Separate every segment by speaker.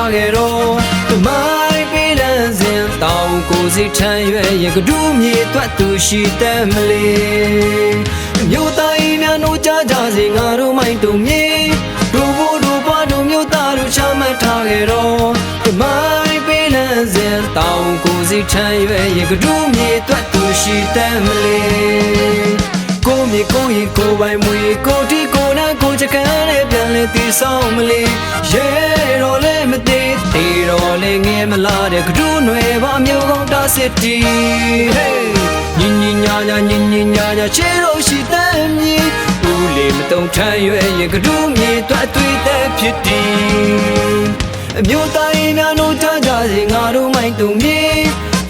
Speaker 1: ထားခဲ့တော့တမိုင်းပေးလန်းစဉ်တောင်ကိုစိတ်ထမ်းရွယ်ရကဒူးမြေတွတ်သူရှိတဲ့မလေးမြို့သားဤများတို့ကြားကြစေငါတို့မိုင်းတုံမြေတို့ဘို့တို့ဘွားတို့မြို့သားတို့ချမှတ်ထားခဲ့တော့တမိုင်းပေးလန်းစဉ်တောင်ကိုစိတ်ထမ်းရွယ်ရကဒူးမြေတွတ်သူရှိတဲ့မလေးကိုမြေကိုရင်ကိုပိုင်မွေကိုတီကိုနာကိုချကန်နဲ့ပြန်လဲတည်ဆောင်မလေးရဲတော်လဲမသေးတေတော်လဲငယ်မလာတဲ့ကဒူးနွယ်ပါမျိုးကောင်းတာစစ်တီဟေးညင်ညာညာညင်ညာညာချေလို့ရှိတဲ့မြေဦးလေးမတုံထမ်းရွယ်ရကဒူးမြေတွတ်တွေ့တဲ့ဖြစ်တီအမျိုးသားများတို့ကြားကြစေငါတို့မိုင်းတုံမြေ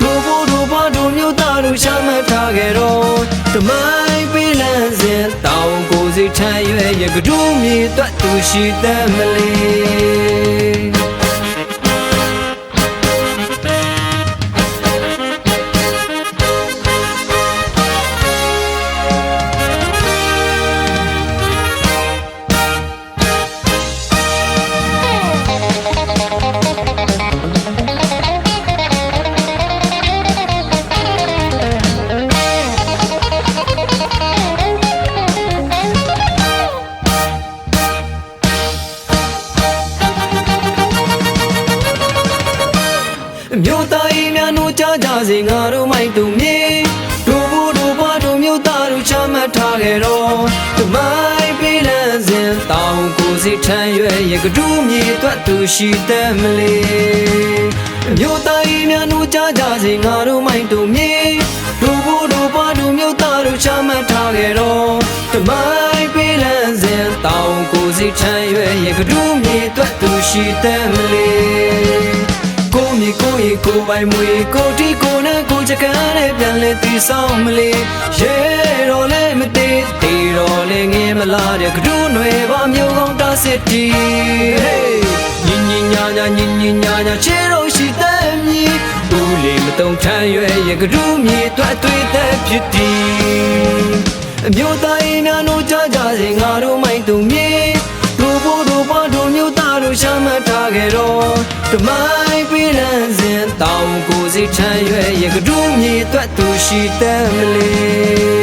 Speaker 1: တို့ဘို့တို့ဘွားတို့မျိုးသားတို့ရှာမှတ်ထားခဲ့တော့တမိုင်းပေးလန်းစဉ်တောင်ကိုစိတ်ထမ်းရွယ်ရကဒူးမြေတွတ်သူရှိတဲ့မလေးမြို့သားဤများတို့ကြားကြစေငါတို့မိုက်သူမြေတို့ဘို့တို့ဘွားတို့မြို့သားတို့ချမှတ်ထားခဲ့တော့တမိုင်းပေးလန်းစဉ်တောင်ကိုစိတ်ထမ်းရွယ်ရကဒူးမြေတွတ်သူရှိတဲ့မလေးမြို့သားဤများတို့ကြားကြစေငါတို့မိုက်သူမြေတို့ဘို့တို့ဘွားတို့မြို့သားတို့ချမှတ်ထားခဲ့တော့တမိုင်းပေးလန်းစဉ်တောင်ကိုစိတ်ထမ်းရွယ်ရကဒူးမြေတွတ်သူရှိတဲ့မလေးကိုမြေကိုရင်ကိုပိုင်မွေကိုတီကိုနာကိုချကန်နဲ့ပြန်လဲတည်ဆောင်မလေးရဲတော်လဲမသေးတေတော်လဲငယ်မလာတဲ့ကဒူးနွယ်ပါမျိုးကောင်းတာစစ်တီဟေးညင်ညာညာညင်ညာညာချေလို့ရှိတဲ့မြေဦးလေးမတုံထမ်းရွယ်ရကဒူးမြေတွတ်တွေ့တဲ့ဖြစ်တီအမျိုးသားဤများတို့ကြားကြစေငါတို့မိုင်းသူမြေတို့ဘို့တို့ဘွားတို့မျိုးသားတို့ရှာမှတ်ထားခဲ့တော့တမိုင်းပေးလန်းစဉ်တောင်ကိုစိတ်ထမ်းရွယ်ရကဒူးမြေတွတ်သူရှိတဲ့မလေး